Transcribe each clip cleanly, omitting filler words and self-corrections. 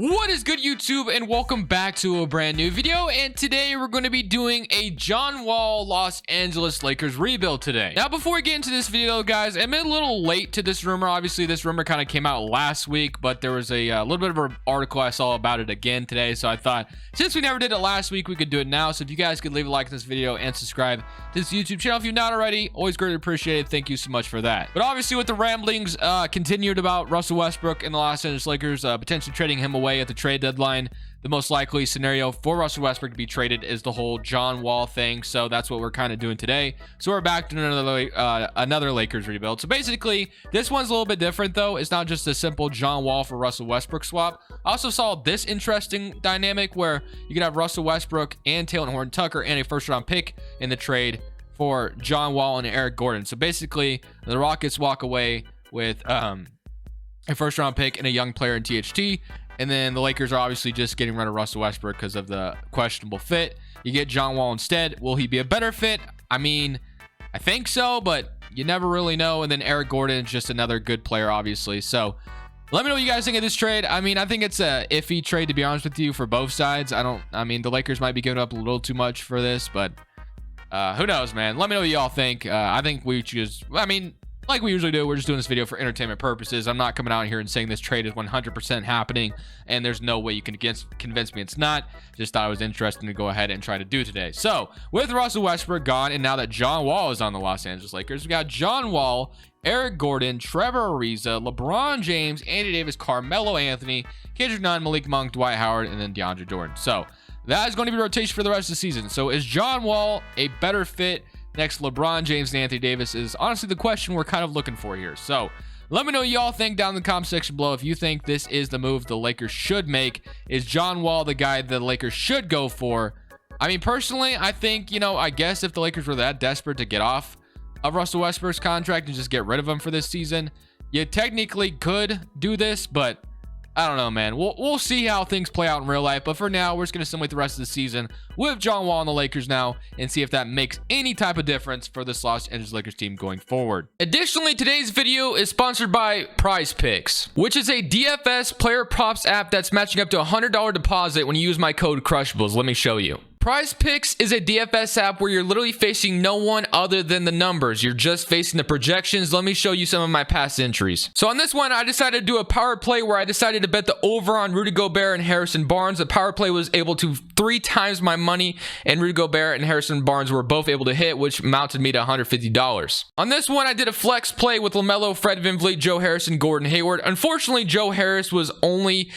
What is good, YouTube, and welcome back to a brand new video. And today we're going to be doing a John Wall Los Angeles Lakers rebuild today. Now, before we get into this video, guys, I'm a little late to this rumor. Obviously, this rumor kind of came out last week, but there was a little bit of an article I saw about it again today. So I thought, since we never did it last week, we could do it now. So if you guys could leave a like on this video and subscribe to this YouTube channel if you're not already, always greatly appreciated. Thank you so much for that. But obviously, with the ramblings continued about Russell Westbrook and the Los Angeles Lakers potentially trading him away at the trade deadline, the most likely scenario for Russell Westbrook to be traded is the whole John Wall thing. So that's what we're kind of doing today. So we're back to another Lakers rebuild. So basically, this one's a little bit different though. It's not just a simple John Wall for Russell Westbrook swap. I also saw this interesting dynamic where you could have Russell Westbrook and Taylor Horton-Tucker and a first-round pick in the trade for John Wall and Eric Gordon. So basically, the Rockets walk away with a first-round pick and a young player in THT. And then the Lakers are obviously just getting rid of Russell Westbrook because of the questionable fit. You get John Wall instead. Will he be a better fit? I mean, I think so, but you never really know. And then Eric Gordon is just another good player, obviously. So let me know what you guys think of this trade. I mean, I think it's a iffy trade, to be honest with you, for both sides. I mean, the Lakers might be giving up a little too much for this, but who knows, man? Let me know what y'all think. I think we just, like we usually do, we're just doing this video for entertainment purposes. I'm not coming out here and saying this trade is 100% happening and there's no way you can convince me it's not. Just thought it was interesting to go ahead and try to do today. So with Russell Westbrook gone, and now that John Wall is on the Los Angeles Lakers, we got John Wall, Eric Gordon, Trevor Ariza, LeBron James, Anthony Davis, Carmelo Anthony, Kendrick Nunn, Malik Monk, Dwight Howard, and then DeAndre Jordan. So that is going to be rotation for the rest of the season. So is John Wall a better fit next LeBron James and Anthony Davis is honestly the question we're kind of looking for here. So let me know what y'all think down in the comment section below. If you think this is the move the Lakers should make, is John Wall the guy the Lakers should go for? I mean, personally, I think, I guess if the Lakers were that desperate to get off of Russell Westbrook's contract and just get rid of him for this season, you technically could do this, but I don't know, man. We'll see how things play out in real life. But for now, we're just going to simulate the rest of the season with John Wall and the Lakers now and see if that makes any type of difference for this Los Angeles Lakers team going forward. Additionally, today's video is sponsored by Prize Picks, which is a DFS player props app that's matching up to a $100 deposit when you use my code Crushables. Let me show you. Prize Picks is a DFS app where you're literally facing no one other than the numbers. You're just facing the projections. Let me show you some of my past entries. So on this one, I decided to do a power play where I decided to bet the over on Rudy Gobert and Harrison Barnes. The power play was able to 3 times my money, and Rudy Gobert and Harrison Barnes were both able to hit, which mounted me to $150. On this one, I did a flex play with LaMelo, Fred VanVleet, Joe Harrison, Gordon Hayward. Unfortunately, Joe Harris was only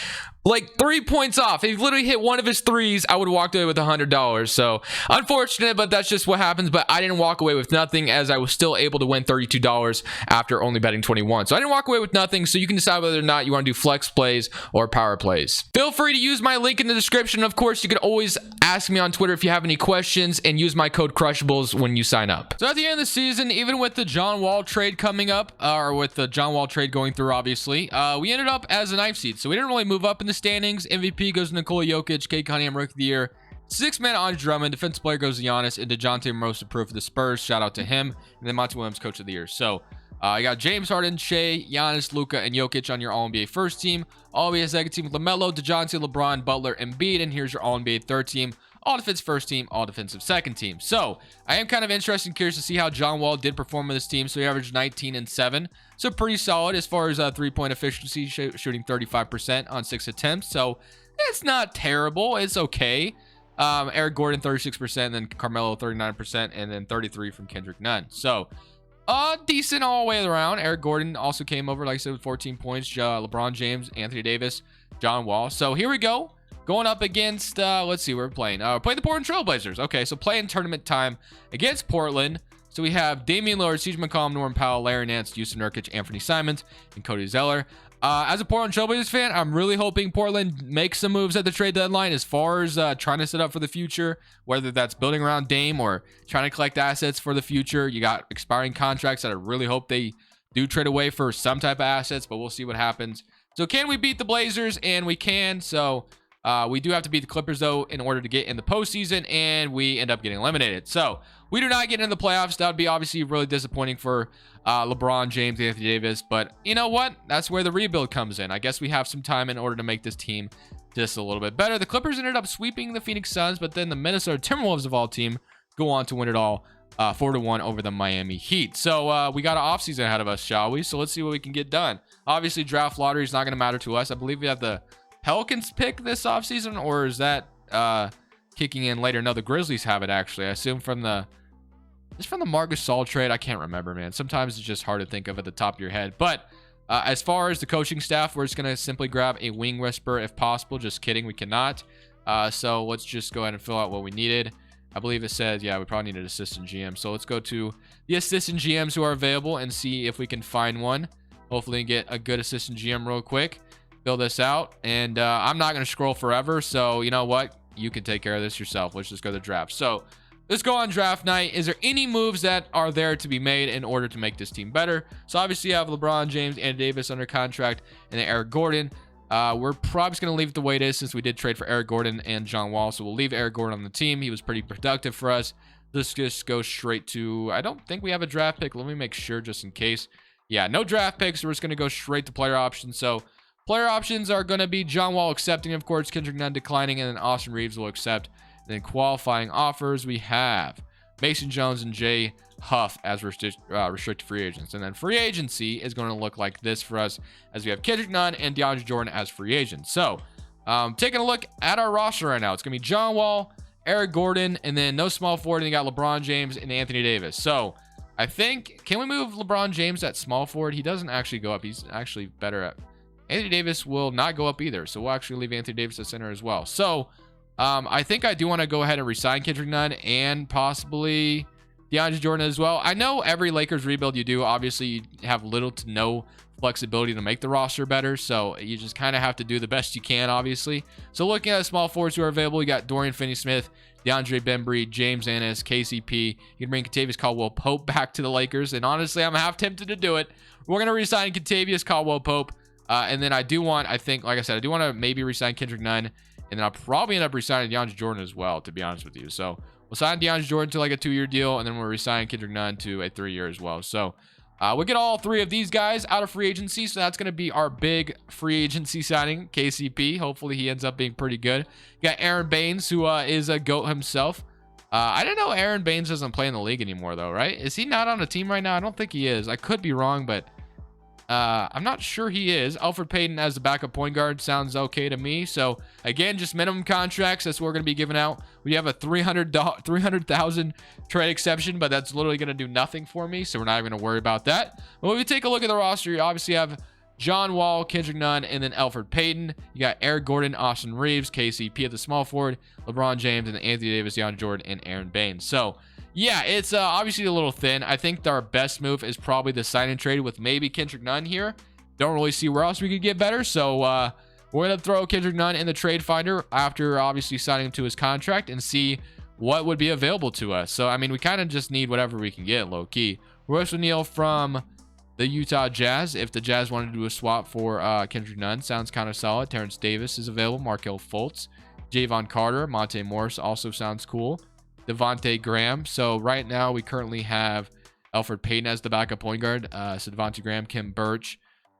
like 3 points off. If he literally hit one of his threes, I would have walked away with $100. So unfortunate, but that's just what happens. But I didn't walk away with nothing, as I was still able to win $32 after only betting 21. So I didn't walk away with nothing. So you can decide whether or not you want to do flex plays or power plays. Feel free to use my link in the description. Of course, you can always ask me on Twitter if you have any questions, and use my code Crushables when you sign up. So at the end of the season, even with the John Wall trade coming up, or with the John Wall trade going through, obviously, we ended up as a 9th seed. So we didn't really move up in the standings. MVP goes to Nikola Jokic, Cade Cunningham Rookie of the Year. 6th man Andre Drummond, defensive player goes to Giannis, and DeJounte Moroso Proof for the Spurs. Shout out to him. And then Monty Williams, Coach of the Year. So I got James Harden, Shea, Giannis, Luka, and Jokic on your All-NBA first team. All-NBA second team with LaMelo, DeJounte, LeBron, Butler, and Embiid. And here's your All-NBA third team. All defense first team, all defensive second team. So I am kind of interested and curious to see how John Wall did perform with this team. So he averaged 19 and 7. So pretty solid as far as three-point efficiency, shooting 35% on 6 attempts. So it's not terrible. It's okay. Eric Gordon, 36%, then Carmelo, 39%, and then 33% from Kendrick Nunn. So decent all the way around. Eric Gordon also came over, like I said, with 14 points. LeBron James, Anthony Davis, John Wall. So here we go. Going up against, let's see, we're playing the Portland Trail Blazers. Okay, so playing tournament time against Portland. So we have Damian Lillard, CJ McCollum, Norman Powell, Larry Nance, Houston Nurkic, Anthony Simons, and Cody Zeller. As a Portland Trail Blazers fan, I'm really hoping Portland makes some moves at the trade deadline as far as trying to set up for the future, whether that's building around Dame or trying to collect assets for the future. You got expiring contracts that I really hope they do trade away for some type of assets, but we'll see what happens. So can we beat the Blazers? And we can. So We do have to beat the Clippers, though, in order to get in the postseason, and we end up getting eliminated. So we do not get into the playoffs. That would be obviously really disappointing for LeBron James, Anthony Davis. But you know what? That's where the rebuild comes in. I guess we have some time in order to make this team just a little bit better. The Clippers ended up sweeping the Phoenix Suns, but then the Minnesota Timberwolves, of all team, go on to win it all 4-1 over the Miami Heat. So we got an offseason ahead of us, shall we? So let's see what we can get done. Obviously, draft lottery is not going to matter to us. I believe we have the Pelicans pick this offseason, or is that kicking in later? No, the Grizzlies have it, actually. I assume from the Marc Gasol trade. I can't remember, man. Sometimes it's just hard to think of at the top of your head. But as far as the coaching staff, we're just going to simply grab a wing whisperer if possible. Just kidding, we cannot. So let's just go ahead and fill out what we needed. I believe it says, yeah, we probably need an assistant GM. So let's go to the assistant GMs who are available and see if we can find one. Hopefully get a good assistant GM real quick. Fill this out. And I'm not going to scroll forever. So you know what? You can take care of this yourself. Let's just go to the draft. So let's go on draft night. Is there any moves that are there to be made in order to make this team better? So obviously you have LeBron James and Davis under contract, and then Eric Gordon. We're probably just going to leave it the way it is since we did trade for Eric Gordon and John Wall. So we'll leave Eric Gordon on the team. He was pretty productive for us. Let's just go straight to, I don't think we have a draft pick. Let me make sure just in case. Yeah, no draft picks. So we're just going to go straight to player options. So player options are going to be John Wall accepting, of course, Kendrick Nunn declining, and then Austin Reeves will accept. And then qualifying offers, we have Mason Jones and Jay Huff as restricted free agents. And then free agency is going to look like this for us, as we have Kendrick Nunn and DeAndre Jordan as free agents. So taking a look at our roster right now, it's going to be John Wall, Eric Gordon, and then no small forward, and you got LeBron James and Anthony Davis. So I think, can we move LeBron James at small forward? He doesn't actually go up. He's actually better at. Anthony Davis will not go up either. So we'll actually leave Anthony Davis at center as well. So I think I do want to go ahead and resign Kendrick Nunn and possibly DeAndre Jordan as well. I know every Lakers rebuild you do, obviously you have little to no flexibility to make the roster better. So you just kind of have to do the best you can, obviously. So looking at the small forwards who are available, you got Dorian Finney-Smith, DeAndre Bembry, James Ennis, KCP. You can bring Kentavious Caldwell-Pope back to the Lakers. And honestly, I'm half tempted to do it. We're going to resign Kentavious Caldwell-Pope. And then I do want to maybe resign Kendrick Nunn. And then I'll probably end up resigning DeAndre Jordan as well, to be honest with you. So we'll sign DeAndre Jordan to like a 2-year deal, and then we'll resign Kendrick Nunn to a 3-year as well. So we'll get all 3 of these guys out of free agency. So that's going to be our big free agency signing, KCP. Hopefully he ends up being pretty good. You got Aaron Baines, who is a GOAT himself. I didn't know Aaron Baines doesn't play in the league anymore, though, right? Is he not on a team right now? I don't think he is. I could be wrong, but I'm not sure he is. Elfrid Payton as the backup point guard sounds okay to me. So again, just minimum contracts. That's what we're going to be giving out. We have a $300,000 trade exception, but that's literally going to do nothing for me. So we're not even going to worry about that. But when we take a look at the roster, you obviously have John Wall, Kendrick Nunn, and then Elfrid Payton. You got Eric Gordon, Austin Reeves, KCP at the small forward, LeBron James, and Anthony Davis, DeAndre Jordan, and Aaron Baines. So yeah, it's obviously a little thin. I think our best move is probably the sign and trade with maybe Kendrick Nunn here. Don't really see where else we could get better. So we're going to throw Kendrick Nunn in the trade finder after obviously signing him to his contract and see what would be available to us. So, I mean, we kind of just need whatever we can get, low key. Royce O'Neal from the Utah Jazz. If the Jazz wanted to do a swap for Kendrick Nunn, sounds kind of solid. Terrence Davis is available. Markelle Fultz. Javon Carter. Monte Morris also sounds cool. Devontae Graham. So right now we currently have Elfrid Payton as the backup point guard. So Devontae Graham, Kim Birch,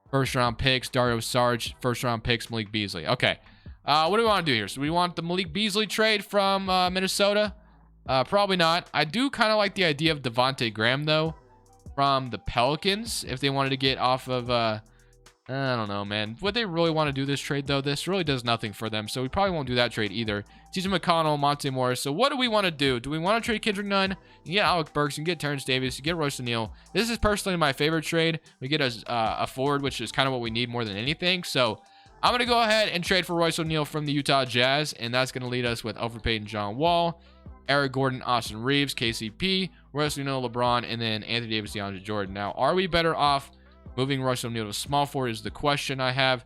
first round picks, Dario Saric, first round picks, Malik Beasley. Okay. What do we want to do here? So we want the Malik Beasley trade from Minnesota. Probably not. I do kind of like the idea of Devontae Graham though from the Pelicans if they wanted to get off of I don't know, man. Would they really want to do this trade, though? This really does nothing for them, so we probably won't do that trade either. TJ McConnell, Monte Morris. So what do we want to do? Do we want to trade Kendrick Nunn? You get Alec Burks, you get Terrence Davis, you get Royce O'Neal. This is personally my favorite trade. We get a forward, which is kind of what we need more than anything. So I'm going to go ahead and trade for Royce O'Neal from the Utah Jazz, and that's going to lead us with Elfrid Payton, John Wall, Eric Gordon, Austin Reeves, KCP, Royce O'Neal, LeBron, and then Anthony Davis, DeAndre Jordan. Now, are we better off moving Russell O'Neal to small forward is the question I have.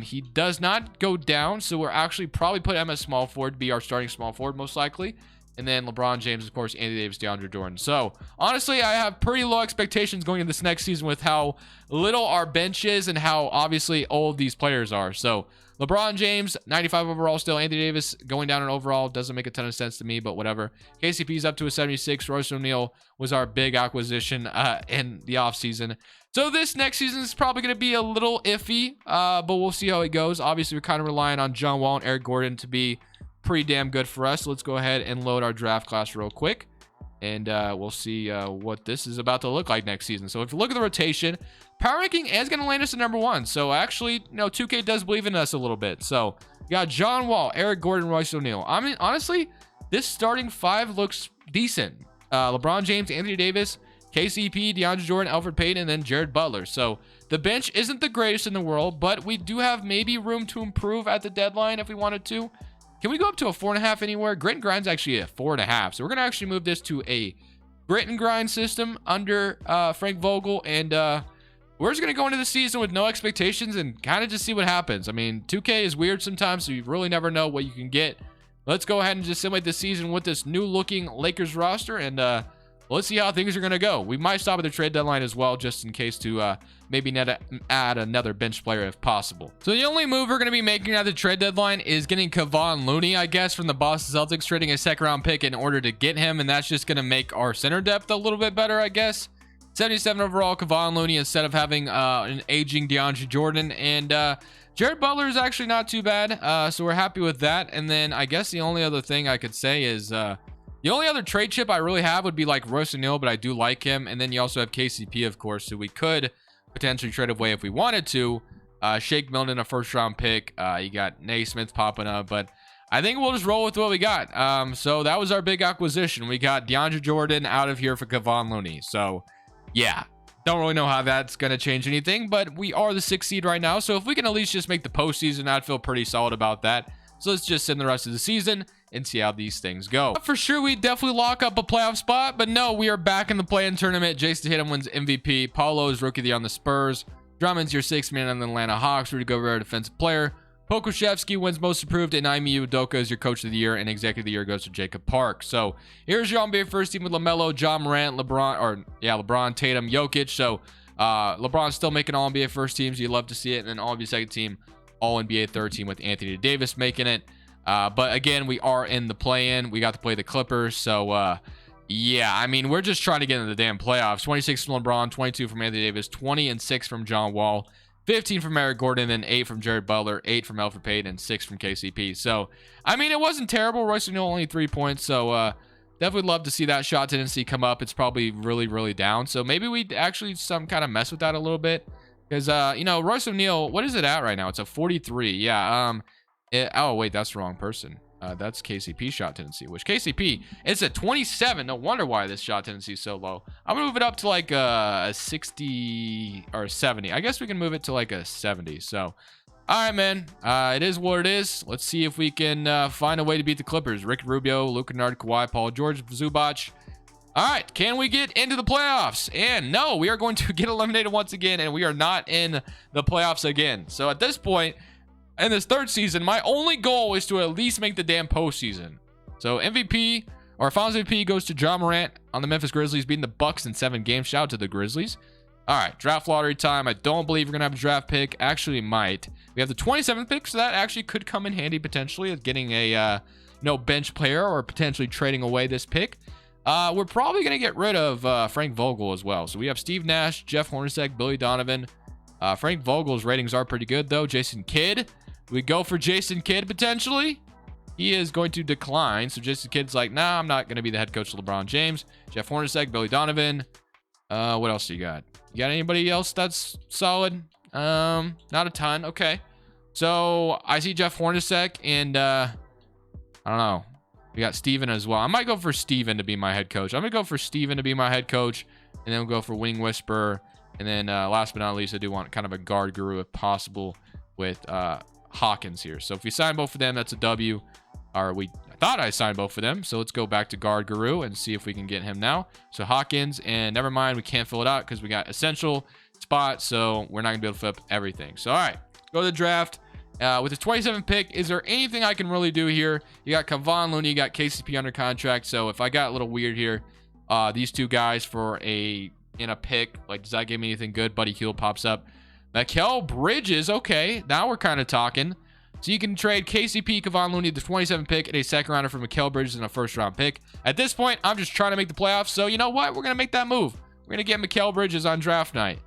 He does not go down, so we're actually probably put him as small forward to be our starting small forward most likely. And then LeBron James, of course, Anthony Davis, DeAndre Jordan. So honestly, I have pretty low expectations going into this next season with how little our bench is and how obviously old these players are. So LeBron James, 95 overall still. Anthony Davis going down in overall doesn't make a ton of sense to me, but whatever. KCP's up to a 76. Royce O'Neal was our big acquisition in the offseason. So this next season is probably going to be a little iffy, but we'll see how it goes. Obviously, we're kind of relying on John Wall and Eric Gordon to be pretty damn good for us. So let's go ahead and load our draft class real quick. And we'll see what this is about to look like next season. So if you look at the rotation, power ranking is going to land us at number 1. So actually, you know, 2K does believe in us a little bit. So you got John Wall, Eric Gordon, Royce O'Neal. I mean, honestly, this starting 5 looks decent. LeBron James, Anthony Davis, KCP, DeAndre Jordan, Alfred Payton, and then Jared Butler. So the bench isn't the greatest in the world, but we do have maybe room to improve at the deadline if we wanted to. Can we go up to a 4.5 anywhere? Grit and grind's actually a 4.5. So we're going to actually move this to a grit and grind system under Frank Vogel. And we're just going to go into the season with no expectations and kind of just see what happens. I mean, 2K is weird sometimes, so you really never know what you can get. Let's go ahead and just simulate the season with this new looking Lakers roster. And let's see how things are going to go. We might stop at the trade deadline as well, just in case to maybe add another bench player if possible. So the only move we're going to be making at the trade deadline is getting Kevon Looney, I guess, from the Boston Celtics, trading a 2nd round pick in order to get him. And that's just going to make our center depth a little bit better, I guess. 77 overall, Kevon Looney, instead of having an aging DeAndre Jordan. And Jared Butler is actually not too bad. So we're happy with that. And then I guess the only other thing I could say is the only other trade chip I really have would be like Royce O'Neal, but I do like him. And then you also have KCP, of course, who we could potentially trade away if we wanted to. Shake Milton, a 1st round pick. You got Naismith popping up, but I think we'll just roll with what we got. So that was our big acquisition. We got DeAndre Jordan out of here for Kevon Looney. So yeah, don't really know how that's going to change anything, but we are the 6th seed right now. So if we can at least just make the postseason, I'd feel pretty solid about that. So let's just send the rest of the season and see how these things go. For sure, we definitely lock up a playoff spot, but no, we are back in the play-in tournament. Jason Tatum wins MVP. Paulo is Rookie of the Year on the Spurs. Drummond's your 6th man on the Atlanta Hawks. Rudy Gobert, Defensive Player. Pokuševski wins Most Improved, and Ime Udoka is your Coach of the Year, and Executive of the Year goes to Jacob Park. So here's your NBA first team with LaMelo, John Morant, LeBron, Tatum, Jokic. So LeBron's still making All NBA first teams. You love to see it. And then All NBA second team, All NBA third team with Anthony Davis making it. But again, we are in the play-in. We got to play the Clippers. So yeah, I mean, we're just trying to get into the damn playoffs. 26 from LeBron, 22 from Anthony Davis, 20 and 6 from John Wall, 15 from Eric Gordon, then 8 from Jared Butler, 8 from Alfred Payton, and 6 from KCP. So, I mean, it wasn't terrible. Royce O'Neal only 3 points. So, definitely love to see that shot tendency come up. It's probably really, really down. So, maybe we actually some kind of mess with that a little bit. Because, you know, Royce O'Neal, what is it at right now? It's a 43. Yeah. Oh, wait, that's the wrong person. That's KCP shot tendency, which KCP, it's a 27. No wonder why this shot tendency is so low. I'm gonna move it up to like a 60 or 70. I guess we can move it to like a 70. So, all right, man. It is what it is. Let's see if we can find a way to beat the Clippers. Rick Rubio, Luka Kennard, Kawhi, Paul George, Zubac. All right, can we get into the playoffs? And no, we are going to get eliminated once again, and we are not in the playoffs again. So at this point, in this 3rd season, my only goal is to at least make the damn postseason. So MVP, or Finals MVP, goes to John Morant on the Memphis Grizzlies, beating the Bucks in 7 games. Shout out to the Grizzlies. All right, draft lottery time. I don't believe we're going to have a draft pick. Actually, might. We have the 27th pick, so that actually could come in handy potentially as getting a bench player or potentially trading away this pick. We're probably going to get rid of Frank Vogel as well. So we have Steve Nash, Jeff Hornacek, Billy Donovan. Frank Vogel's ratings are pretty good, though. Jason Kidd. We go for Jason Kidd potentially. He is going to decline. So Jason Kidd's like, nah, I'm not going to be the head coach of LeBron James. Jeff Hornacek, Billy Donovan. What else do you got? You got anybody else that's solid? Not a ton. Okay. So I see Jeff Hornacek and I don't know. We got Steven as well. I might go for Steven to be my head coach. I'm going to go for Steven to be my head coach. And then we'll go for Wing Whisperer. And then last but not least, I do want kind of a guard guru if possible with Hawkins here. So if we sign both of them, that's a W. I thought I signed both of them. So let's go back to guard guru and see if we can get him now. So Hawkins, and never mind, we can't fill it out because we got essential spot. So we're not going to be able to fill up everything. So, all right, go to the draft. With the 27th pick, is there anything I can really do here? You got Kevon Looney, you got KCP under contract. So if I got a little weird here, these two guys in a pick, like, does that give me anything good? Buddy Hield pops up. Mikal Bridges, okay, now we're kind of talking. So you can trade KCP, Kevon Looney, the 27 pick, and a second rounder for Mikal Bridges and a first round pick. At this point, I'm just trying to make the playoffs. So you know what? We're going to make that move. We're going to get Mikal Bridges on draft night.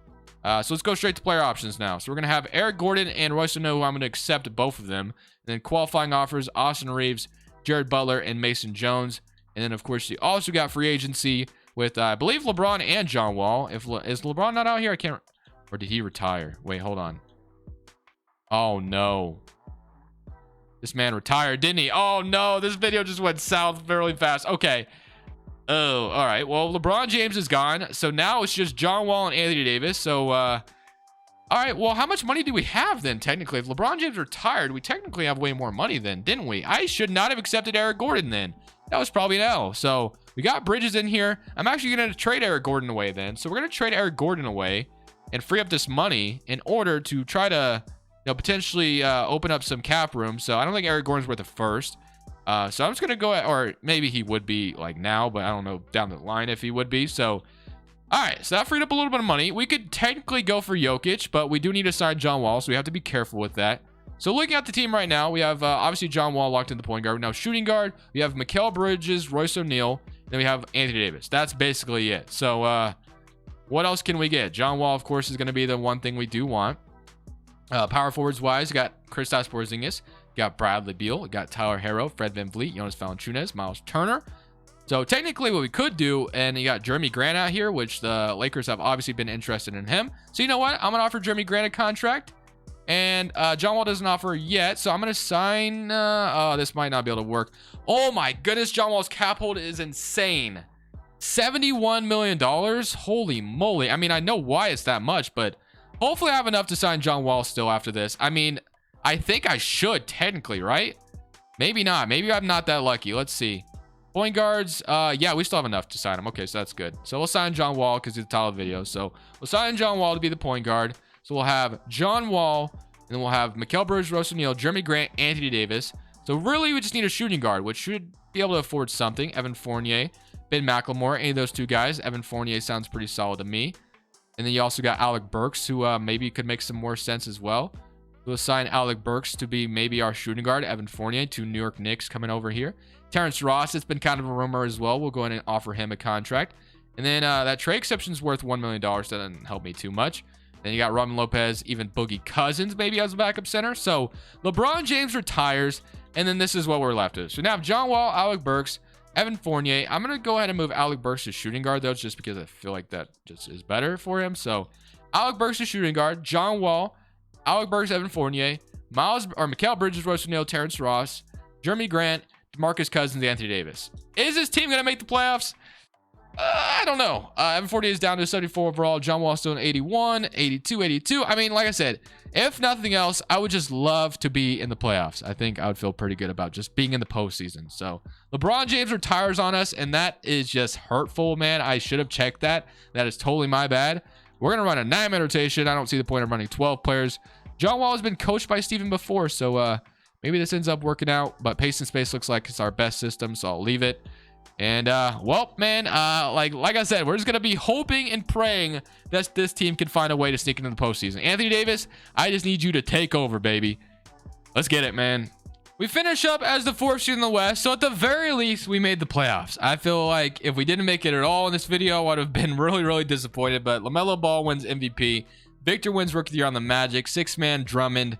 So let's go straight to player options now. So we're going to have Eric Gordon and Royce O'Neal. I'm going to accept both of them. And then qualifying offers, Austin Reeves, Jared Butler, and Mason Jones. And then, of course, you also got free agency with, I believe, LeBron and John Wall. Is LeBron not out here? I can't. Or did he retire? Wait, hold on. Oh, no. This man retired, didn't he? Oh, no. This video just went south really fast. Okay. Oh, all right. Well, LeBron James is gone. So now it's just John Wall and Anthony Davis. So, all right. Well, how much money do we have then, technically? If LeBron James retired, we technically have way more money then, didn't we? I should not have accepted Eric Gordon then. That was probably an L. So we got Bridges in here. I'm actually going to trade Eric Gordon away then. So we're going to trade Eric Gordon away and free up this money in order to try to, potentially open up some cap room. So I don't think Eric Gordon's worth a first. So I'm just going to go at, or maybe he would be like now, but I don't know down the line if he would be. So, all right. So that freed up a little bit of money. We could technically go for Jokic, but we do need to sign John Wall. So we have to be careful with that. So looking at the team right now, we have obviously John Wall locked in the point guard. Now shooting guard, we have Mikal Bridges, Royce O'Neal. Then we have Anthony Davis. That's basically it. So what else can we get? John Wall, of course, is going to be the one thing we do want. Power forwards wise, you got Kristaps Porzingis, you got Bradley Beal, you got Tyler Herro, Fred VanVleet, Jonas Valanciunas, Miles Turner. So technically what we could do, and you got Jeremy Grant out here, which the Lakers have obviously been interested in him. So you know what? I'm going to offer Jeremy Grant a contract. And John Wall doesn't offer yet. So I'm going to sign. This might not be able to work. Oh my goodness. John Wall's cap hold is insane. $71 million. Holy moly. I mean, I know why it's that much, but hopefully I have enough to sign John Wall still after this. I mean, I think I should technically, right? Maybe not. Maybe I'm not that lucky. Let's see. Point guards. Yeah, we still have enough to sign him. Okay, so that's good. So we'll sign John Wall because it's a title video. So we'll sign John Wall to be the point guard. So we'll have John Wall, and then we'll have Mikal Bridges, Royce O'Neal, Jeremy Grant, Anthony Davis. So really, we just need a shooting guard, which should be able to afford something. Evan Fournier, Ben McLemore, any of those two guys. Evan Fournier sounds pretty solid to me. And then you also got Alec Burks, who maybe could make some more sense as well. We'll assign Alec Burks to be maybe our shooting guard. Evan Fournier to New York Knicks coming over here. Terrence Ross, it's been kind of a rumor as well. We'll go ahead and offer him a contract. And then that trade exception's worth $1 million. That doesn't help me too much. Then you got Robin Lopez, even Boogie Cousins maybe as a backup center. So LeBron James retires, and then this is what we're left with. So now John Wall, Alec Burks, Evan Fournier. I'm going to go ahead and move Alec Burks to shooting guard, though, just because I feel like that just is better for him. So Alec Burks to shooting guard, John Wall, Alec Burks, Evan Fournier, Mikal Bridges, Royce O'Neal, Terrence Ross, Jeremy Grant, DeMarcus Cousins, Anthony Davis. Is this team going to make the playoffs? I don't know. Evan Fournier is down to 74 overall. John Wall still in 81, 82, 82. I mean, like I said, if nothing else, I would just love to be in the playoffs. I think I would feel pretty good about just being in the postseason. So LeBron James retires on us, and that is just hurtful, man. I should have checked that. That is totally my bad. We're going to run a 9-man rotation. I don't see the point of running 12 players. John Wall has been coached by Steven before, so maybe this ends up working out. But pace and space looks like it's our best system, so I'll leave it. And well, man, like I said, we're just gonna be hoping and praying that this team can find a way to sneak into the postseason. Anthony Davis, I just need you to take over, baby. Let's get it, man. We finish up as the 4th seed in the West, so at the very least, we made the playoffs. I feel like if we didn't make it at all in this video, I would have been really, really disappointed. But LaMelo Ball wins MVP. Victor wins Rookie of the Year on the Magic. 6-man Drummond.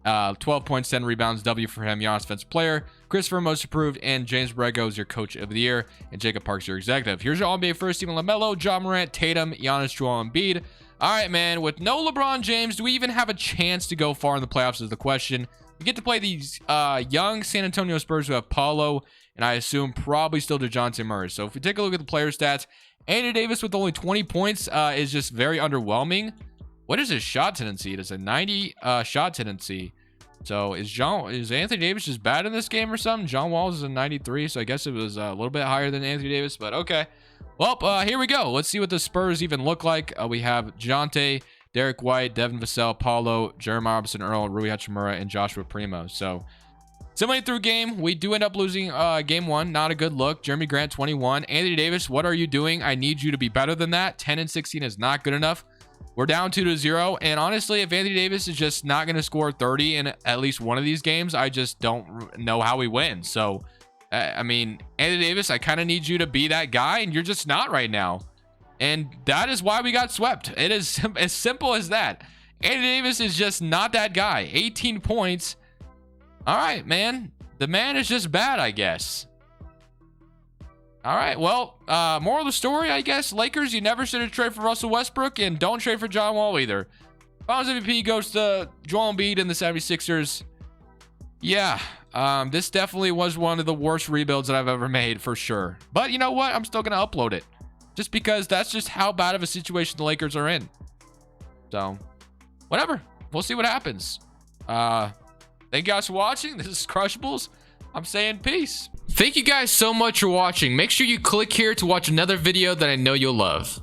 12 points, 10 rebounds, W for him, Giannis Offensive Player, Christopher Most Improved, and James Borrego is your Coach of the Year, and Jacob Parks your Executive. Here's your All-NBA first team: LaMelo, Ja Morant, Tatum, Giannis, Joel Embiid. All right, man, with no LeBron James, do we even have a chance to go far in the playoffs is the question. We get to play these young San Antonio Spurs who have Paulo, and I assume probably still DeJounte Murray. So if we take a look at the player stats, Anthony Davis with only 20 points is just very underwhelming. What is his shot tendency? It is a 90 shot tendency. So is Anthony Davis just bad in this game or something? John Wall is a 93, so I guess it was a little bit higher than Anthony Davis, but okay. Well, here we go. Let's see what the Spurs even look like. We have DeJounte, Derek White, Devin Vassell, Paulo, Jeremiah Robinson Earl, Rui Hachimura, and Joshua Primo. So similarly through game, we do end up losing game 1. Not a good look. Jeremy Grant, 21. Anthony Davis, what are you doing? I need you to be better than that. 10 and 16 is not good enough. We're down 2-0. And honestly, if Anthony Davis is just not going to score 30 in at least one of these games, I just don't know how we win. So, I mean, Anthony Davis, I kind of need you to be that guy, and you're just not right now. And that is why we got swept. It is as simple as that. Anthony Davis is just not that guy. 18 points. All right, man. The man is just bad, I guess. All right, well, moral of the story, I guess, Lakers, you never should have traded for Russell Westbrook, and don't trade for John Wall either. Finals MVP goes to Joel Embiid and the 76ers. Yeah, this definitely was one of the worst rebuilds that I've ever made, for sure. But you know what? I'm still going to upload it. Just because that's just how bad of a situation the Lakers are in. So, whatever. We'll see what happens. Thank you guys for watching. This is Crushables. I'm saying peace. Thank you guys so much for watching. Make sure you click here to watch another video that I know you'll love.